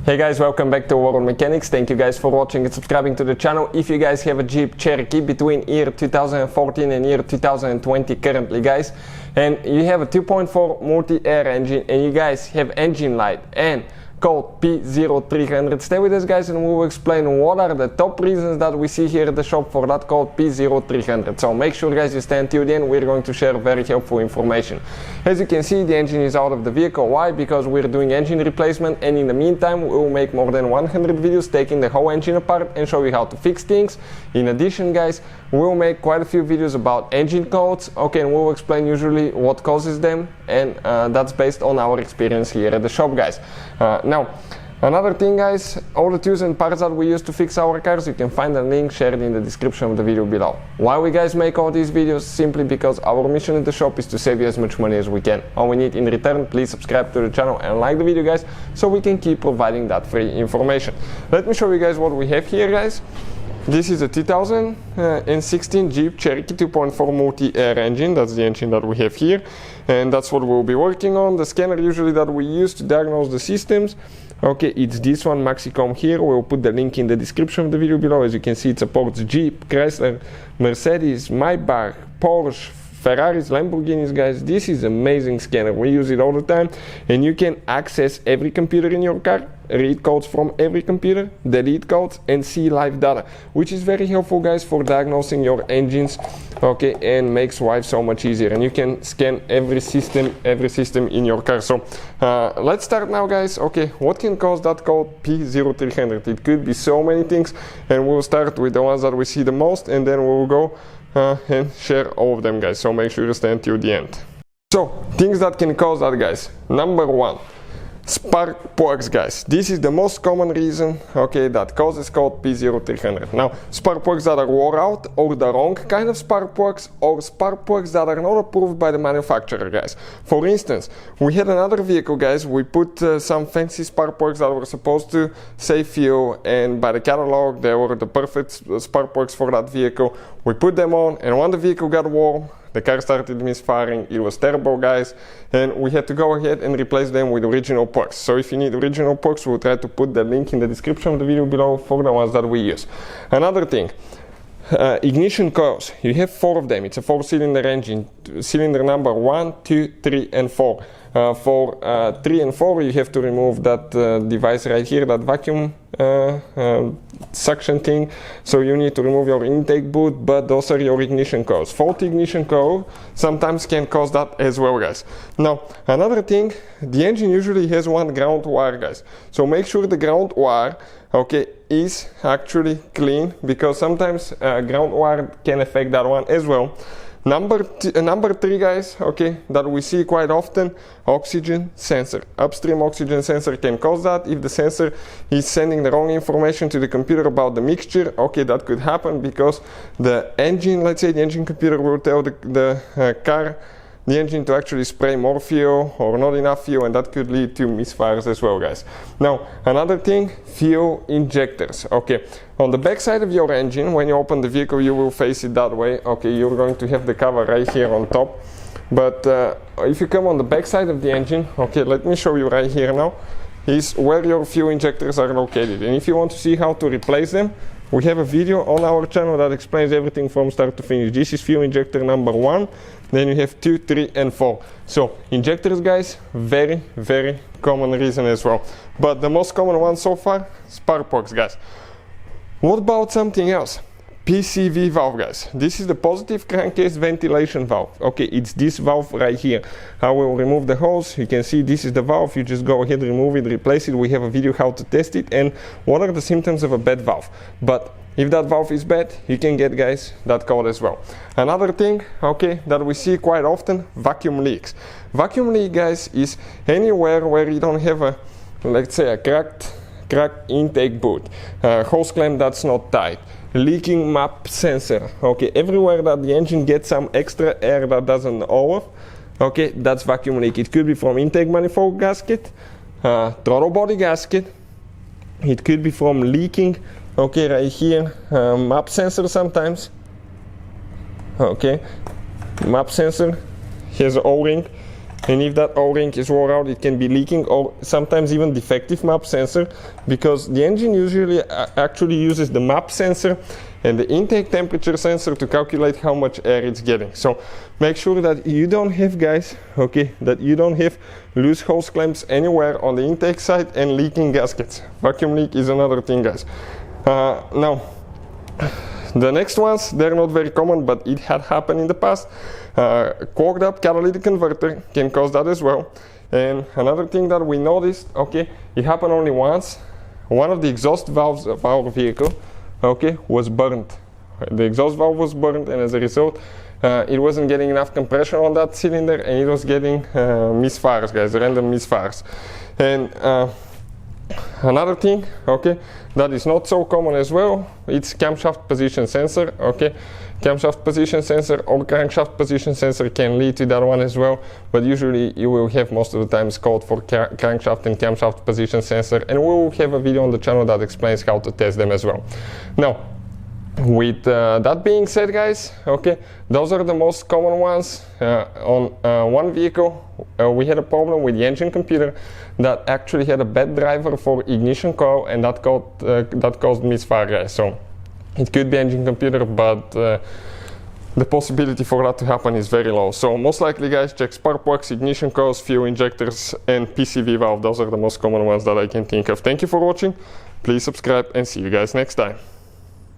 Hey guys, welcome back to World Mechanics. Thank you guys for watching and subscribing to the channel. If you guys have a Jeep Cherokee between year 2014 and year 2020 currently, guys, and you have a 2.4 multi-air engine and you guys have engine light and code P0300, stay with us guys and we will explain what are the top reasons that we see here at the shop for that code P0300. So make sure guys you stay until the end, we're going to share very helpful information. As you can see, the engine is out of the vehicle. Why? Because we're doing engine replacement, and in the meantime we will make more than 100 videos taking the whole engine apart and show you how to fix things. In addition guys, we'll make quite a few videos about engine codes, okay, and we'll explain usually what causes them, and that's based on our experience here at the shop, guys. Now, another thing guys, all the tools and parts that we use to fix our cars, you can find a link shared in the description of the video below. Why we guys make all these videos? Simply because our mission at the shop is to save you as much money as we can. All we need in return, please subscribe to the channel and like the video guys, so we can keep providing that free information. Let me show you guys what we have here guys. This is a 2016 Jeep Cherokee 2.4 multi-air engine. That's the engine that we have here, and that's what we'll be working on. The scanner usually that we use to diagnose the systems, okay, it's this one, Maxicom here. We'll put the link in the description of the video below. As you can see, it supports Jeep, Chrysler, Mercedes, Maybach, Porsche, Ferraris, Lamborghinis, guys. This is amazing scanner. We use it all the time, and you can access every computer in your car, read codes from every computer, delete codes, and see live data, which is very helpful guys for diagnosing your engines, okay, and makes life so much easier. And you can scan every system in your car. So let's start now guys. Okay, what can cause that code P0300? It could be so many things, and we'll start with the ones that we see the most, and then we'll go and share all of them guys, so make sure you stay until the end. So things that can cause that guys. Number one, spark plugs guys. This is the most common reason, okay, that causes code P0300. Now, spark plugs that are wore out, or the wrong kind of spark plugs, or spark plugs that are not approved by the manufacturer guys. For instance, we had another vehicle guys, we put some fancy spark plugs that were supposed to save fuel, and by the catalog they were the perfect spark plugs for that vehicle. We put them on, and when the vehicle got warm, the car started misfiring. It was terrible guys, and we had to go ahead and replace them with original plugs. So if you need original plugs, we'll try to put the link in the description of the video below for the ones that we use. Another thing, ignition coils. You have 4 of them. It's a 4-cylinder engine, cylinder number 1, 2, 3 and 4. For 3 and 4 you have to remove that device right here, that vacuum suction thing. So you need to remove your intake boot, but those are your ignition coils. Faulty ignition coil sometimes can cause that as well guys. Now another thing, the engine usually has one ground wire guys, so make sure the ground wire, okay, is actually clean, because sometimes ground wire can affect that one as well. Number 3 guys, okay, that we see quite often, oxygen sensor. Upstream oxygen sensor can cause that. If the sensor is sending the wrong information to the computer about the mixture, okay, that could happen because the engine, let's say the engine computer will tell the engine to actually spray more fuel or not enough fuel, and that could lead to misfires as well guys. Now another thing, fuel injectors. Okay, on the back side of your engine, when you open the vehicle you will face it that way. Okay, you're going to have the cover right here on top, but if you come on the back side of the engine, okay, let me show you right here now, is where your fuel injectors are located. And if you want to see how to replace them, we have a video on our channel that explains everything from start to finish. This is fuel injector number 1, then you have 2, 3 and 4. So injectors guys, very common reason as well, but the most common one so far, spark plugs guys. What about something else? PCV valve guys. This is the positive crankcase ventilation valve. Okay, it's this valve right here. I will remove the hose. You can see this is the valve. You just go ahead, remove it, replace it. We have a video how to test it and what are the symptoms of a bad valve. But if that valve is bad, you can get guys that code as well. Another thing, okay, that we see quite often, vacuum leaks. Vacuum leak guys is anywhere where you don't have a, let's say, a cracked intake boot, hose clamp that's not tight, leaking map sensor, okay, everywhere that the engine gets some extra air that doesn't know of, okay, that's vacuum leak. It could be from intake manifold gasket, throttle body gasket, it could be from leaking, okay, right here, map sensor sometimes, okay, map sensor has an O-ring, and if that O-ring is wore out, it can be leaking or sometimes even defective map sensor, because the engine usually actually uses the map sensor and the intake temperature sensor to calculate how much air it's getting. So make sure that you don't have, guys, okay, that you don't have loose hose clamps anywhere on the intake side and leaking gaskets. Vacuum leak is another thing, guys. Now, the next ones, they're not very common, but it had happened in the past. Clogged up catalytic converter can cause that as well. And another thing that we noticed, okay, it happened only once. One of the exhaust valves of our vehicle, okay, was burnt. The exhaust valve was burnt, and as a result, it wasn't getting enough compression on that cylinder, and it was getting misfires, guys, random misfires. And another thing, okay, that is not so common as well, it's camshaft position sensor, okay. Camshaft position sensor or crankshaft position sensor can lead to that one as well, but usually you will have most of the times code for crankshaft and camshaft position sensor, and we will have a video on the channel that explains how to test them as well. Now, with that being said, guys, okay, those are the most common ones. On one vehicle we had a problem with the engine computer that actually had a bad driver for ignition coil, and that caused misfire, guys. So it could be engine computer, but the possibility for that to happen is very low. So most likely, guys, check spark plugs, ignition coils, fuel injectors, and PCV valve. Those are the most common ones that I can think of. Thank you for watching. Please subscribe and see you guys next time.